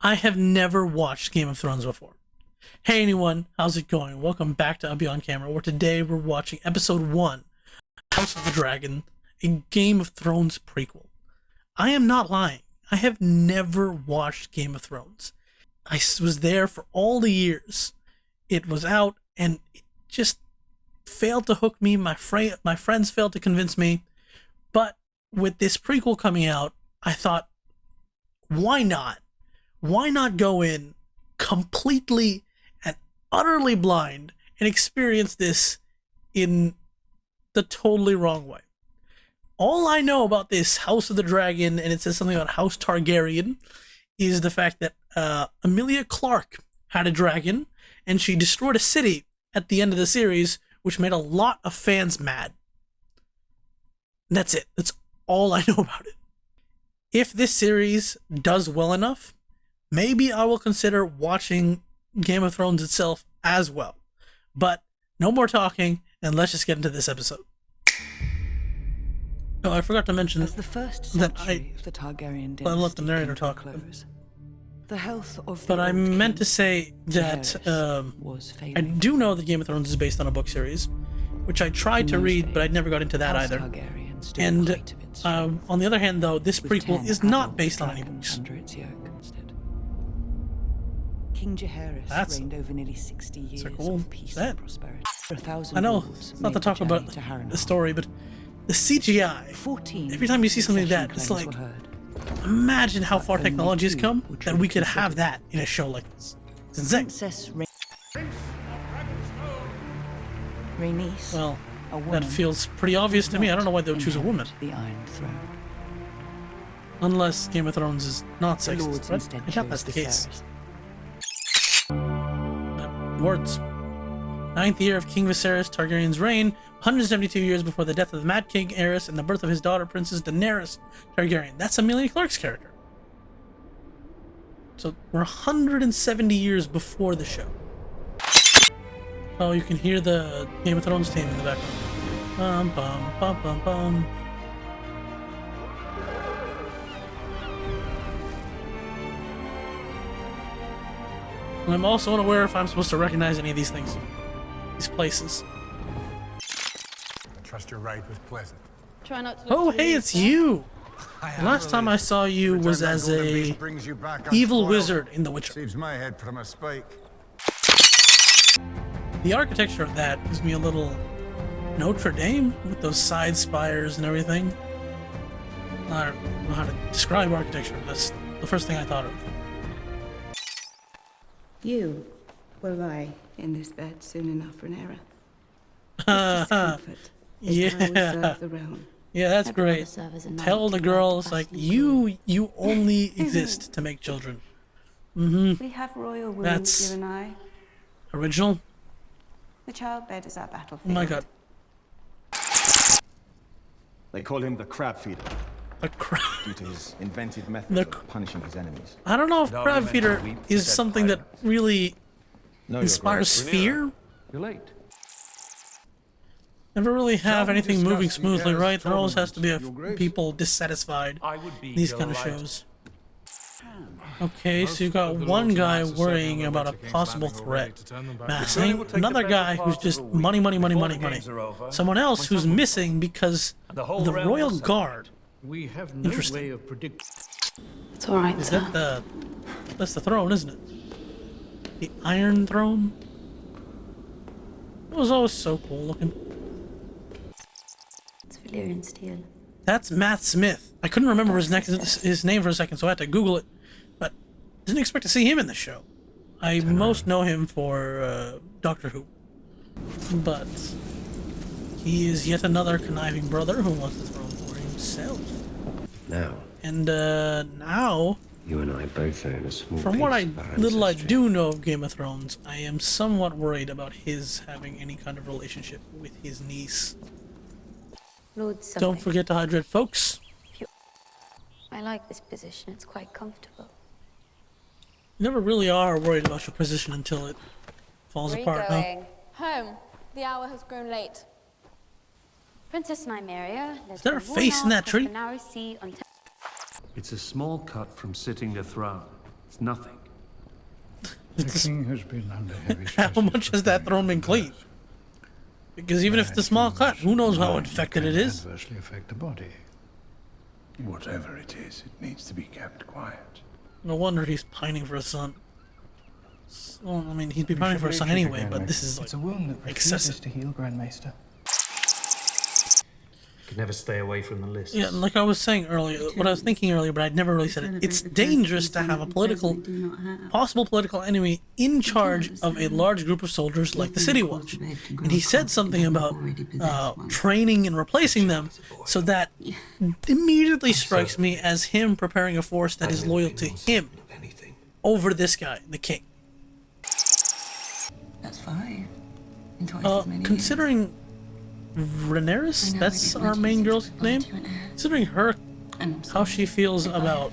I have never watched Game of Thrones before. Hey anyone, how's it going? Welcome back to Abhi on Camera, where today we're watching episode 1, House of the Dragon, a Game of Thrones prequel. I am not lying. I have never watched Game of Thrones. I was there for all the years it was out, and it just failed to hook me. My friends failed to convince me. But with this prequel coming out, I thought, why not? Why not go in completely and utterly blind and experience this in the totally wrong way? All I know about this House of the Dragon, and it says something about House Targaryen, is the fact that Emilia Clarke had a dragon, and she destroyed a city at the end of the series, which made a lot of fans mad. And that's it. That's all I know about it. If this series does well enough, maybe I will consider watching Game of Thrones itself as well. But no more talking, and let's just get into this episode. Oh, I forgot to mention As the first that century of the Targaryen I let the dynasty narrator came to talk. close, the health of the But I old meant to king, say that was I failing. do know that Game of Thrones is based on a book series, which I tried to read, but I never got into that House either. Targaryen stood And at the height of its strength, on the other hand, though, this with prequel 10 is not adult based on any dragons books. under its yoke. King Heirs reigned over nearly 60 years cool of peace set. and prosperity. 1,000 I know lords it's not to made talk the about journey to Harrenhal. the story, but the CGI. 14 Every time you see something like succession that, it's claims like, were heard. imagine how far only technology has 2 come were that we truly could have considered. that in a show like this. It's insane. Princess Rhaenys, Well, a that woman, feels pretty obvious to me. I don't know why they would choose a woman. inherit the Iron Throne. Unless Game of Thrones is not The sexist, lords but instead I doubt that's chose the case. Viserys. Words. 9th year of King Viserys Targaryen's reign, 172 years before the death of the Mad King Aerys and the birth of his daughter, Princess Daenerys Targaryen. That's Emilia Clarke's character. So we're 170 years before the show. Oh, you can hear the Game of Thrones theme in the background. Bum, bum, bum, bum, bum. And I'm also unaware if I'm supposed to recognize any of these things. These places. Trust your ride was pleasant. Try not to Oh, look too hey, easy. it's you! I The last time I saw you Every was time that as golden a beast brings you back evil unspoiled, wizard in The Witcher. saves my head from a spike. The architecture of that gives me a little Notre Dame with those side spires and everything. I don't know how to describe architecture. That's the first thing I thought of. You will lie in this bed soon enough, Rhaenyra. Comfort is how we Yeah, serve the realm. yeah, that's I'd rather great. serve as a Tell knight the than girls a like person. you only exist to make children. We have royal wounds, That's- you and I. Original. The childbed is our battlefield. Oh my god, They call him the crab feeder the crab. due to his inventive The methods cr- of punishing his enemies. I don't know if No, crab you meant feeder to weep for is dead something that pirates. really No, inspires fear. You're late. Never really have Some anything moving discuss the smoothly, heirs' right? There always has to be tournament, Your Grace. people dissatisfied. I would be in these kind of delighted. shows. Okay, so you got one guy worrying about a possible threat, massing another guy who's just money, money, money, money, money. Someone else who's missing because The whole the realm royal will suffer. guard. We have no Interesting. way of predicting. It's all right, Is sir. that that's the throne, isn't it? The Iron Throne? It was always so cool looking. It's Valyrian steel. That's Matt Smith. I couldn't remember his name for a second, so I had to Google it. But didn't expect to see him in the show. I most know him for Doctor Who. But he is yet another conniving brother who wants the throne for himself. Now, And now, you and I both own a small from what piece of our little I ancestry. do know of Game of Thrones, I am somewhat worried about his having any kind of relationship with his niece. Lord Don't Suffolk. forget to hydrate, folks. I like this position. It's quite comfortable. You never really are worried about your position until it falls Where are you apart, huh? going? Home. The hour has grown late. Princess Nymeria lives Is there a from face in that Warnock tree? across the narrow sea on It's a small cut from sitting the throne. It's nothing. The king has been under heavy stress. How much has that throne been cleaned? Because even if it's a small cut, who knows how infected it is? Adversely affect the body. Whatever it is, it needs to be kept quiet. No wonder he's pining for a son. Well, I mean, he'd be pining for a son anyway, but this is like It's a wound that refuses excessive. to heal, Grandmaster. Could never stay away from the lists. Yeah, like I was saying earlier, what I was thinking earlier, but I'd never really said it. It's dangerous to have a possible political enemy in charge of a large group of soldiers like the City Watch. And he said something about training and replacing them, so that immediately strikes me as him preparing a force that is loyal to him over this guy, the king. That's fine. In twice as many Considering Rhaenyra, that's our main girl's name. Considering her, how she feels about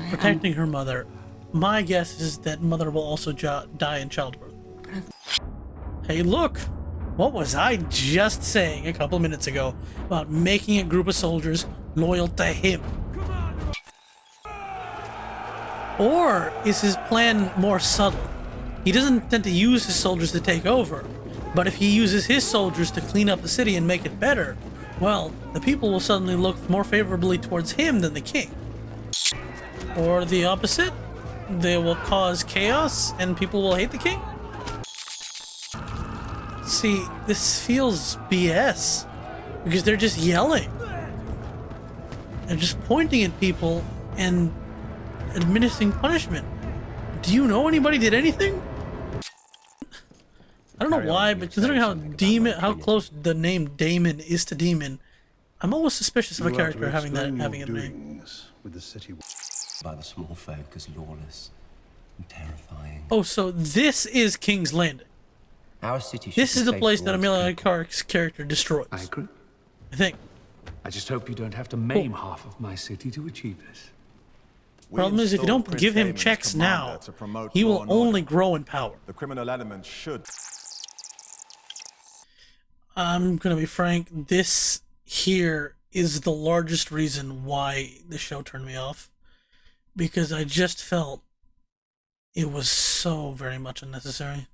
protecting her mother, my guess is that mother will also die in childbirth. Hey, look! What was I just saying a couple minutes ago about making a group of soldiers loyal to him? Or is his plan more subtle? He doesn't tend to use his soldiers to take over. But if he uses his soldiers to clean up the city and make it better, well, the people will suddenly look more favorably towards him than the king. Or the opposite, they will cause chaos and people will hate the king? See, this feels BS, because they're just yelling. They're just pointing at people and administering punishment. Do you know anybody did anything? I don't know why, but considering how close the name Daemon is to demon, I'm always suspicious of a character having it name. With the city By the small folk as lawless and terrifying. Oh, so this is King's Landing. Our city. This is the place that Emilia Clarke's character destroys. I agree. I think. I just hope you don't have to maim half of my city to achieve this. Problem is, if you don't give him checks now, he will only grow in power. The criminal element should. I'm gonna be frank, this here is the largest reason why the show turned me off. Because I just felt it was so very much unnecessary.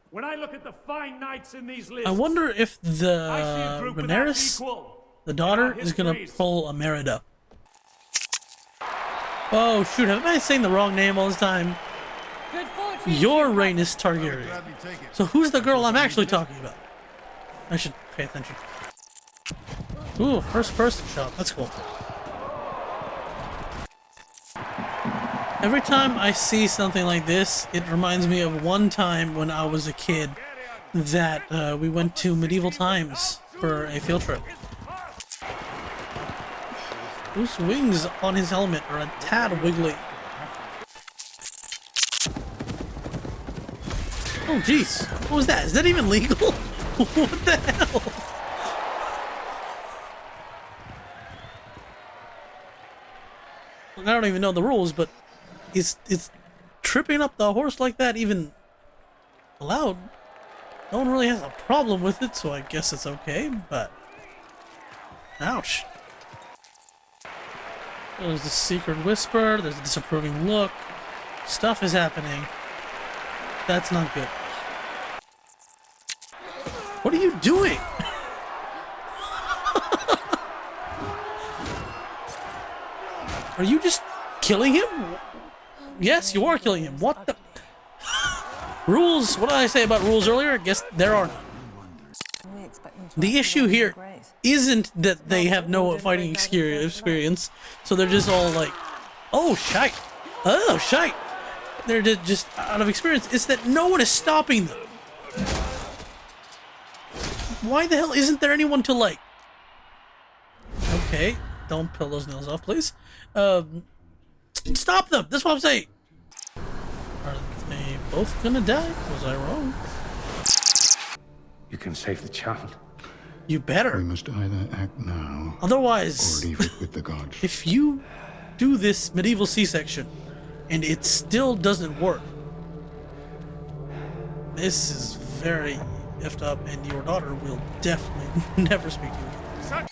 When I look at the fine knights in these lists, I wonder if the Rhaenyra, the daughter, is gonna pull a Merida. Oh shoot, have I been saying the wrong name all this time? Your reign is Targaryen. So who's the girl I'm actually talking about? I should pay attention. Ooh, first person shot. That's cool. Every time I see something like this, it reminds me of one time when I was a kid that we went to medieval times for a field trip. Whose wings on his helmet are a tad wiggly. Oh jeez, what was that? Is that even legal? What the hell? I don't even know the rules, but is tripping up the horse like that even allowed? No one really has a problem with it, so I guess it's okay, but ouch. There's the secret whisper, there's a disapproving look. Stuff is happening. That's not good. What are you doing? Are you just killing him? Yes, you are killing him. What the? Rules, what did I say about rules earlier? I guess there are none. The issue here isn't that they have no fighting experience, so they're just all like, oh, shite. Oh, shite. They're just out of experience. It's that no one is stopping them. Why the hell isn't there anyone to, like... Okay, don't peel those nails off, please. Stop them! That's what I'm saying! Are they both gonna die? Was I wrong? You can save the child. You better. We must either act now, otherwise, or leave it with the gods. If you do this medieval C-section, and it still doesn't work, this is very effed up, and your daughter will definitely never speak to you again.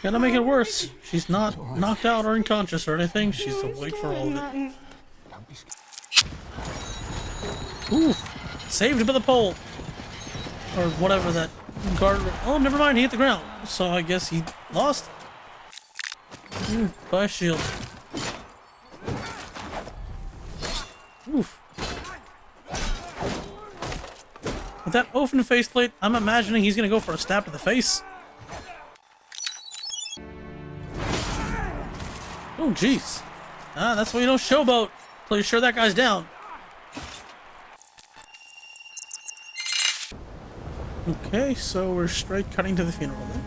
Gotta make it worse. She's not knocked out or unconscious or anything. She's awake for all of it. Ooh, saved by the pole. Or whatever that guard... Oh, never mind, he hit the ground. So I guess he lost. Buy a shield. Oof. With that open faceplate, I'm imagining he's gonna go for a stab to the face. Oh, jeez. Ah, that's why you don't showboat till you're sure that guy's down. Okay, so we're straight cutting to the funeral then.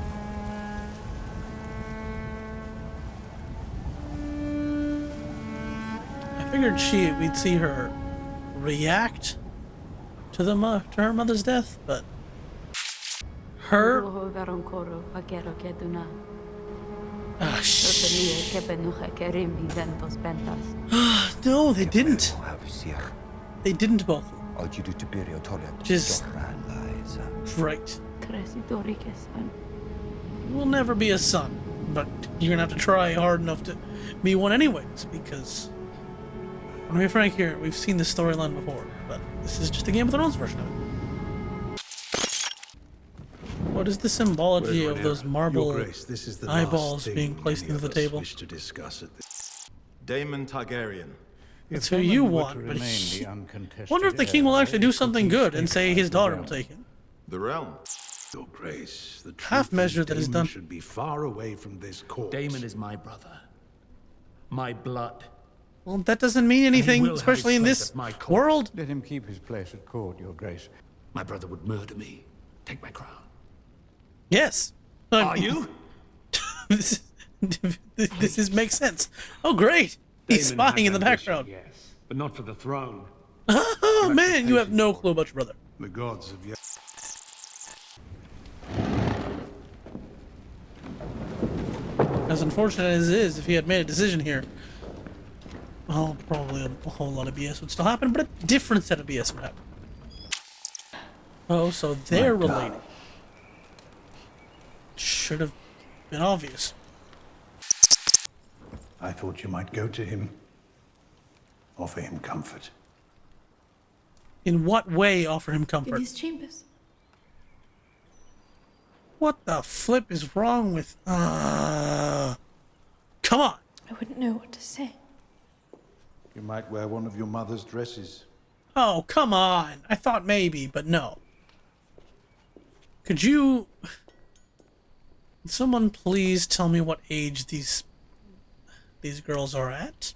I figured we'd see her react to her mother's death, but her... Ah, shit. No, they didn't. They didn't both. Just... Right. We'll never be a son, but you're gonna have to try hard enough to be one anyways, because... I'm gonna be frank here, we've seen this storyline before, but this is just a Game of Thrones version of it. What is the symbology of those marble eyeballs being placed into the table? Daemon Targaryen. That's who you want, but wonder if the king will actually do something good and say his daughter will take him. The realm. Your Grace, the Half measure that is done. should be far away from this court. Daemon is my brother. My blood. Well, that doesn't mean anything, especially in this world. Let him keep his place at court, Your Grace. My brother would murder me. Take my crown. Yes. Are you? this makes sense. Oh, great. He's Daemon spying in the has ambition, background. Yes, but not for the throne. Oh, man, you have no clue about your brother. The gods have yet. As unfortunate as it is, if he had made a decision here, well, probably a whole lot of BS would still happen, but a different set of BS would happen. Oh, so they're related. Should have been obvious. I thought you might go to him. Offer him comfort. In what way offer him comfort? In his chambers. What the flip is wrong with... Come on! I wouldn't know what to say. You might wear one of your mother's dresses. Oh, come on! I thought maybe, but no. Could you... Could someone please tell me what age these girls are at?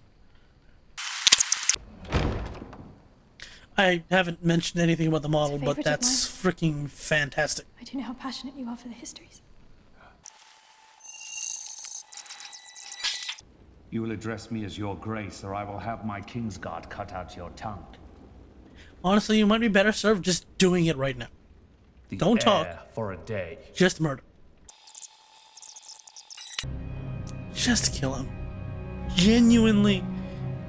I haven't mentioned anything about the model, but that's freaking fantastic. I do know how passionate you are for the histories. You will address me as Your Grace, or I will have my Kingsguard cut out your tongue. Honestly, you might be better served just doing it right now. Don't talk. For a day. Just murder. Just kill him. Genuinely,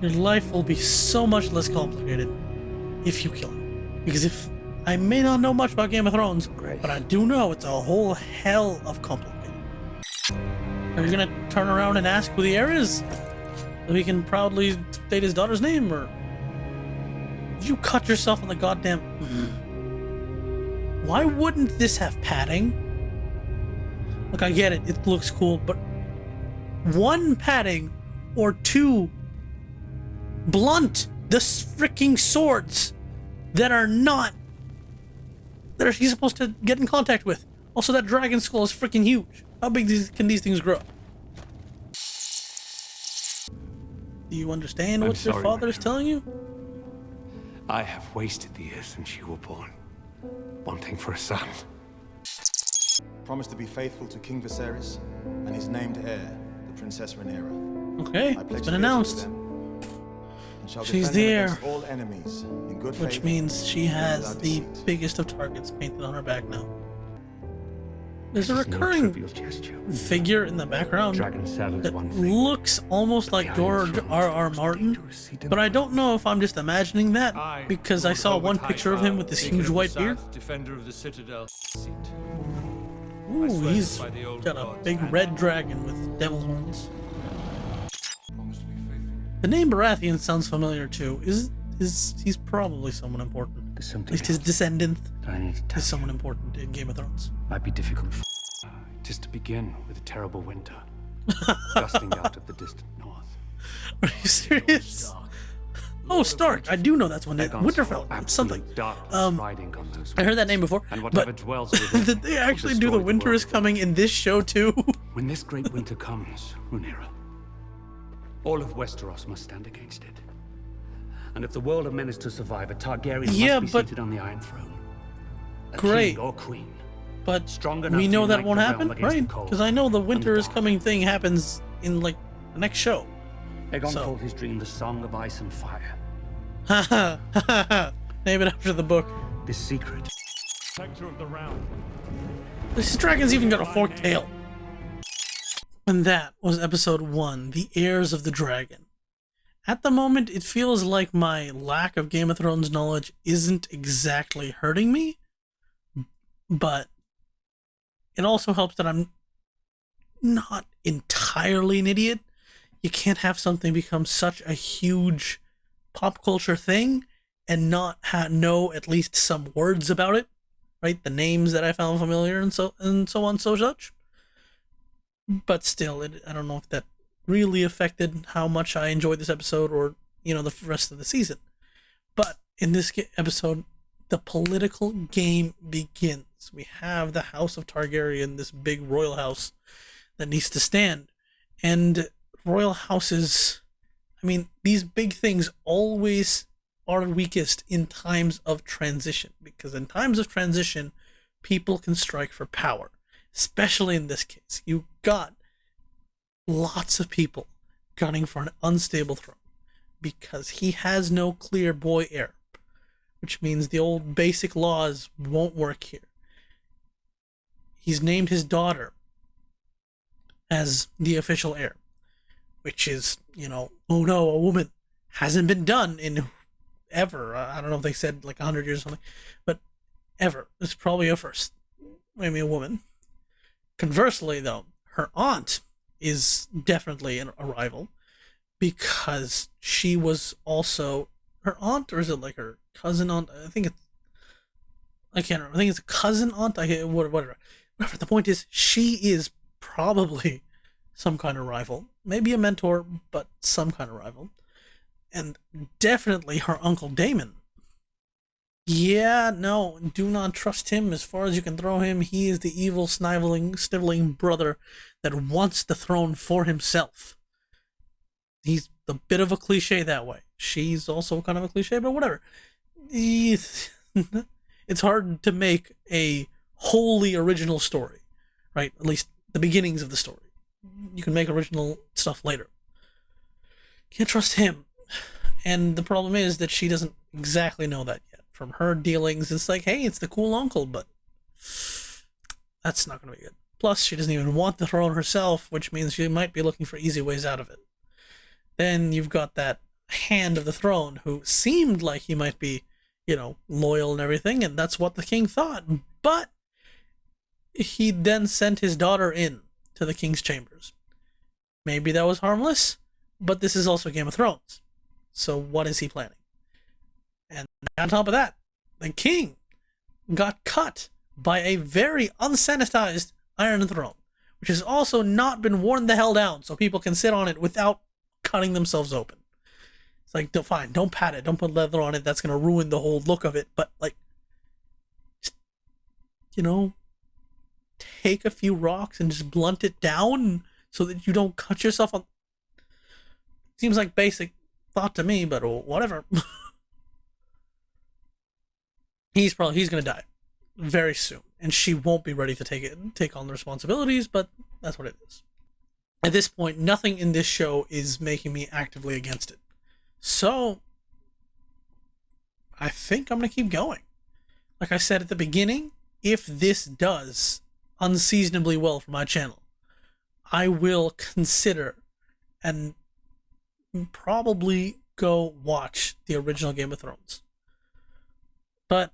your life will be so much less complicated if you kill him. Because if... I may not know much about Game of Thrones, but I do know it's a whole hell of complicated. Are you gonna turn around and ask who the heir is? So he can proudly state his daughter's name, or... Did you cut yourself on the goddamn... Why wouldn't this have padding? Look, I get it, it looks cool, but... One, padding, or two, blunt the freaking swords that are not... that he's supposed to get in contact with. Also, that dragon skull is freaking huge. How big can these things grow? Do you understand what your father is telling you? I have wasted the years since you were born, wanting for a son. Promise to be faithful to King Viserys and his named heir, the Princess Rhaenyra. Okay, it's been announced. She's the heir, which means she has the biggest of targets painted on her back now. There's a recurring figure in the background that looks almost like George R.R. Martin, but I don't know if I'm just imagining that because I saw one picture of him with this huge white beard. Defender of the Citadel. Ooh, he's got a big red dragon with devil horns. The name Baratheon sounds familiar too. He's probably someone important. At least his descendant is someone important in Game of Thrones. Might be difficult. Just to begin with a terrible winter, gusting out of the distant north. Are you serious? Oh, Stark. I do know that's one name. Winterfell. It's something. I heard that name before. But did they actually do the winter is coming in this show too? When this great winter comes, Rhaenyra, all of Westeros must stand against it. And if the world of men is to survive, a Targaryen must be seated on the Iron Throne. A king or queen. But we know that won't happen, right? Because I know the winter is coming thing happens in like the next show. Aegon called his dream the Song of Ice and Fire. Ha ha! Name it after the book. This secret. This dragon's even got a forked tail. And that was episode 1, The Heirs of the Dragon. At the moment, it feels like my lack of Game of Thrones knowledge isn't exactly hurting me, but it also helps that I'm not entirely an idiot. You can't have something become such a huge pop culture thing and not know at least some words about it, right? The names that I found familiar and so on, so such. But still, I don't know if that really affected how much I enjoyed this episode or, the rest of the season. But in this episode, the political game begins. We have the House of Targaryen, this big royal house that needs to stand. And royal houses, these big things always are weakest in times of transition. Because in times of transition, people can strike for power. Especially in this case. You've got lots of people gunning for an unstable throne. Because he has no clear boy heir. Which means the old basic laws won't work here. He's named his daughter as the official heir. Which is, oh no, a woman. Hasn't been done in ever. I don't know if they said like 100 years or something. But ever. It's probably a first. A woman. Conversely, though, her aunt is definitely a rival. Because she was also her aunt, or is it like her cousin aunt? I can't remember. I think it's a cousin aunt. Whatever. The point is, she is probably some kind of rival. Maybe a mentor, but some kind of rival. And definitely her uncle Daemon. Yeah, no, do not trust him as far as you can throw him. He is the evil, sniveling brother that wants the throne for himself. He's a bit of a cliche that way. She's also kind of a cliche, but whatever. It's hard to make a wholly original story, right? At least the beginnings of the story. You can make original stuff later. Can't trust him. And the problem is that she doesn't exactly know that yet. From her dealings, it's like, hey, it's the cool uncle, but that's not going to be good. Plus, she doesn't even want the throne herself, which means she might be looking for easy ways out of it. Then you've got that hand of the throne who seemed like he might be, loyal and everything, and that's what the king thought. But he then sent his daughter in to the king's chambers. Maybe that was harmless, but this is also Game of Thrones. So what is he planning? And on top of that, the king got cut by a very unsanitized Iron Throne, which has also not been worn the hell down so people can sit on it without cutting themselves open. It's like, fine, don't pat it, don't put leather on it, that's going to ruin the whole look of it, but just, take a few rocks and just blunt it down so that you don't cut yourself on. Seems like basic thought to me, but whatever. He's going to die very soon, and she won't be ready to take on the responsibilities, but that's what it is. At this point, nothing in this show is making me actively against it. So, I think I'm going to keep going. Like I said at the beginning, if this does unseasonably well for my channel, I will consider and probably go watch the original Game of Thrones. But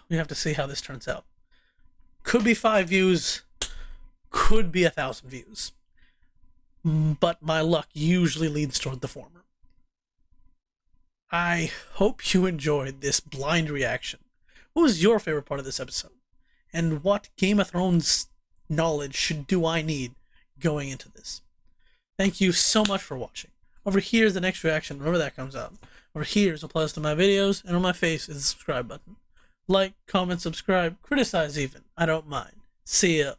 we have to see how this turns out. Could be 5 views, could be 1,000 views. But my luck usually leads toward the former. I hope you enjoyed this blind reaction. What was your favorite part of this episode? And what Game of Thrones knowledge do I need going into this? Thank you so much for watching. Over here is the next reaction, whenever that comes out. Over here is a playlist of my videos, and on my face is the subscribe button. Like, comment, subscribe, criticize even. I don't mind. See ya.